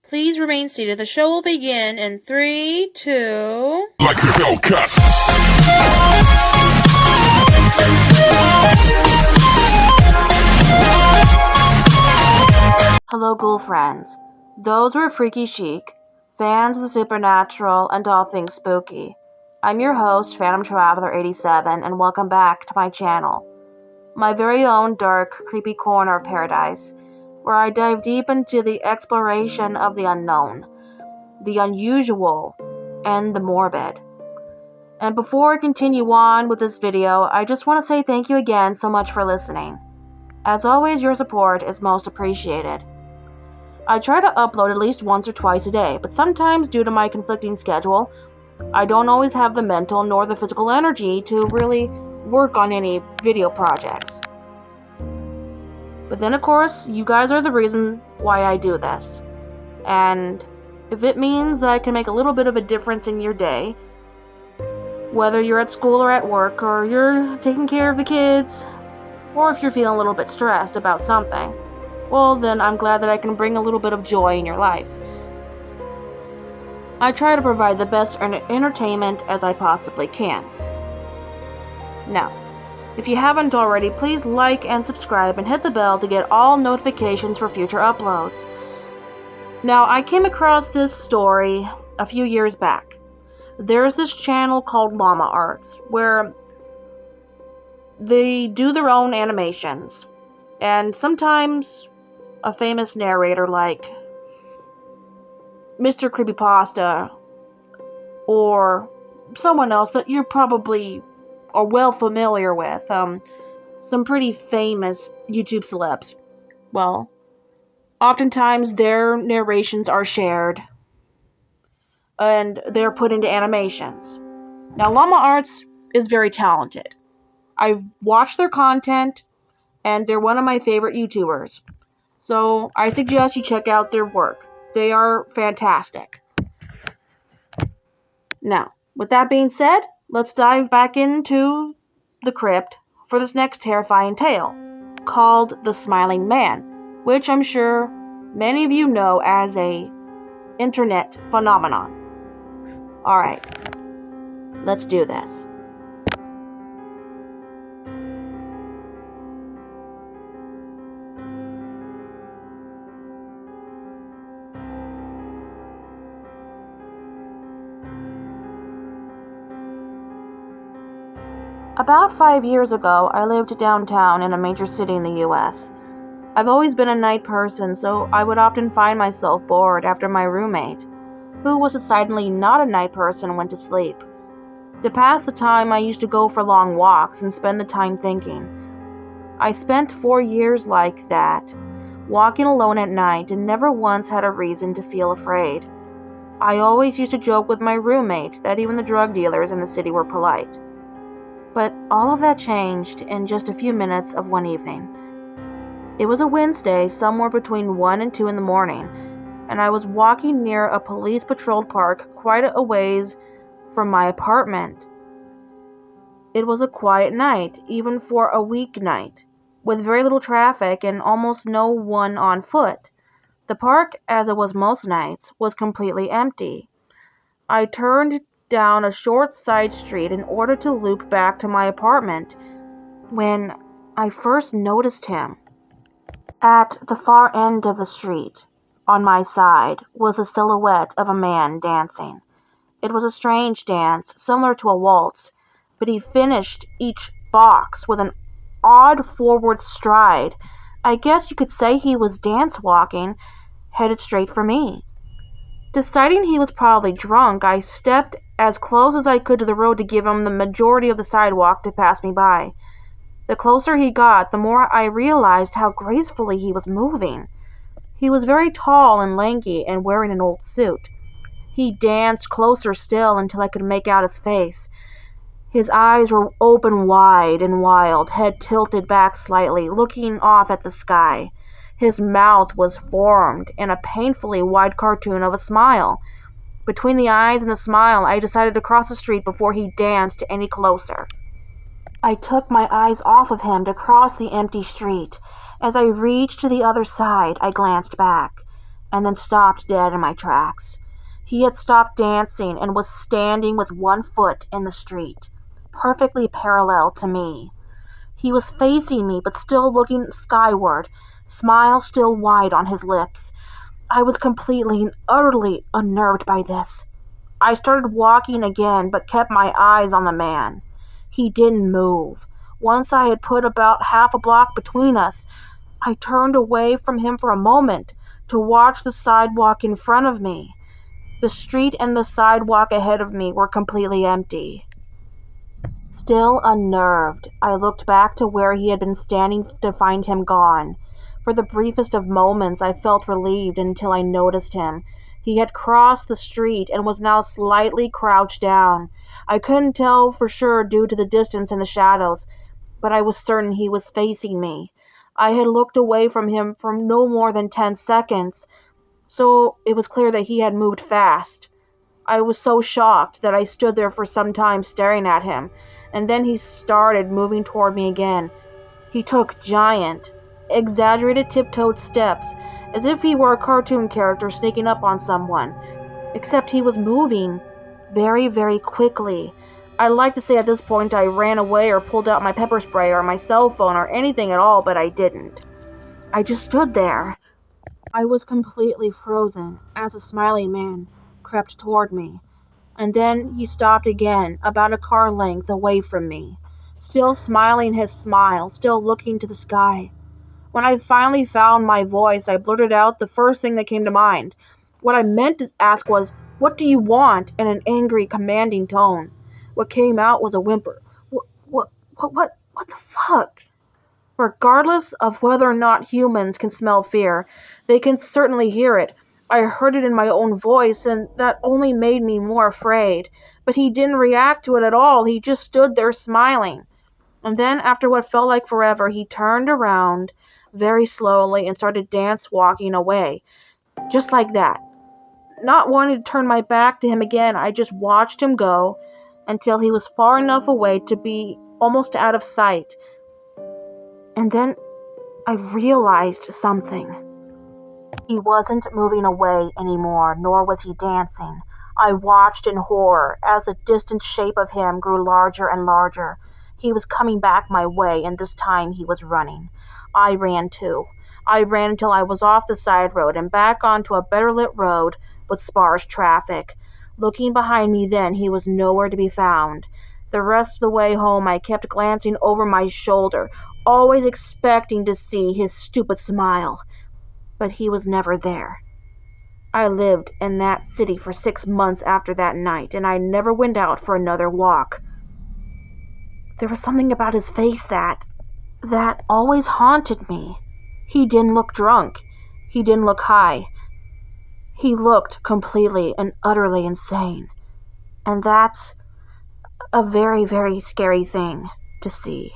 Please remain seated. The show will begin in 3, 2... Like a Hellcat. Hello, ghoul friends. Those who are freaky chic, fans of the supernatural, and all things spooky. I'm your host, FandomTraveller87, and welcome back to my channel. My very own dark, creepy corner of paradise, where I dive deep into the exploration of the unknown, the unusual, and the morbid. And before I continue on with this video, I just want to say thank you again so much for listening. As always, your support is most appreciated. I try to upload at least once or twice a day, but sometimes due to my conflicting schedule, I don't always have the mental nor the physical energy to really work on any video projects. But then of course, you guys are the reason why I do this. And if it means that I can make a little bit of a difference in your day, whether you're at school or at work, or you're taking care of the kids, or if you're feeling a little bit stressed about something, well then I'm glad that I can bring a little bit of joy in your life. I try to provide the best entertainment as I possibly can. Now, if you haven't already, please like and subscribe and hit the bell to get all notifications for future uploads. Now, I came across this story a few years back. There's this channel called Llama Arts, where they do their own animations, and sometimes a famous narrator like Mr. Creepypasta or someone else that you probably are well familiar with, some pretty famous YouTube celebs. Well, oftentimes their narrations are shared and they're put into animations. Now, Llama Arts is very talented. I've watched their content and they're one of my favorite YouTubers. So I suggest you check out their work. They are fantastic. Now, with that being said, let's dive back into the crypt for this next terrifying tale, called The Smiling Man, which I'm sure many of you know as a internet phenomenon. Alright, let's do this. About 5 years ago, I lived downtown in a major city in the US. I've always been a night person, so I would often find myself bored after my roommate, who was decidedly not a night person, went to sleep. To pass the time, I used to go for long walks and spend the time thinking. I spent 4 years like that, walking alone at night, and never once had a reason to feel afraid. I always used to joke with my roommate that even the drug dealers in the city were polite. But all of that changed in just a few minutes of one evening. It was a Wednesday, somewhere between 1 and 2 in the morning, and I was walking near a police-patrolled park quite a ways from my apartment. It was a quiet night, even for a weeknight, with very little traffic and almost no one on foot. The park, as it was most nights, was completely empty. I turned down a short side street in order to loop back to my apartment when I first noticed him. At the far end of the street, on my side, was the silhouette of a man dancing. It was a strange dance, similar to a waltz, but he finished each box with an odd forward stride. I guess you could say he was dance walking, headed straight for me. Deciding he was probably drunk, I stepped as close as I could to the road to give him the majority of the sidewalk to pass me by. The closer he got, the more I realized how gracefully he was moving. He was very tall and lanky and wearing an old suit. He danced closer still until I could make out his face. His eyes were open wide and wild, head tilted back slightly, looking off at the sky. His mouth was formed in a painfully wide cartoon of a smile. Between the eyes and the smile, I decided to cross the street before he danced any closer. I took my eyes off of him to cross the empty street. As I reached to the other side, I glanced back. and then stopped dead in my tracks. He had stopped dancing and was standing with one foot in the street, perfectly parallel to me. He was facing me, but still looking skyward, smile still wide on his lips. I was completely and utterly unnerved by this. I started walking again, but kept my eyes on the man. He didn't move. Once I had put about half a block between us, I turned away from him for a moment to watch the sidewalk in front of me. The street and the sidewalk ahead of me were completely empty. Still unnerved, I looked back to where he had been standing to find him gone. For the briefest of moments, I felt relieved until I noticed him. He had crossed the street and was now slightly crouched down. I couldn't tell for sure due to the distance and the shadows, but I was certain he was facing me. I had looked away from him for no more than 10 seconds, so it was clear that he had moved fast. I was so shocked that I stood there for some time staring at him, and then he started moving toward me again. He took giant, exaggerated tiptoed steps, as if he were a cartoon character sneaking up on someone, except he was moving very, very quickly. I'd like to say at this point I ran away or pulled out my pepper spray or my cell phone or anything at all, but I didn't. I just stood there. I was completely frozen as the smiling man crept toward me. And then he stopped again, about a car length away from me, still smiling his smile, still looking to the sky. When I finally found my voice, I blurted out the first thing that came to mind. What I meant to ask was, "What do you want?" in an angry, commanding tone. What came out was a whimper. What the fuck? Regardless of whether or not humans can smell fear, they can certainly hear it. I heard it in my own voice, and that only made me more afraid. But he didn't react to it at all. He just stood there smiling. And then, after what felt like forever, he turned around very slowly and started dance walking away. Just like that. Not wanting to turn my back to him again, I just watched him go until he was far enough away to be almost out of sight. And then I realized something. He wasn't moving away anymore, nor was he dancing. I watched in horror as the distant shape of him grew larger and larger. He was coming back my way, and this time he was running. I ran too. I ran until I was off the side road and back onto a better lit road with sparse traffic. Looking behind me then, he was nowhere to be found. The rest of the way home I kept glancing over my shoulder, always expecting to see his stupid smile. But he was never there. I lived in that city for 6 months after that night, and I never went out for another walk. There was something about his face that always haunted me. He didn't look drunk. He didn't look high. He looked completely and utterly insane. And that's a very, very scary thing to see.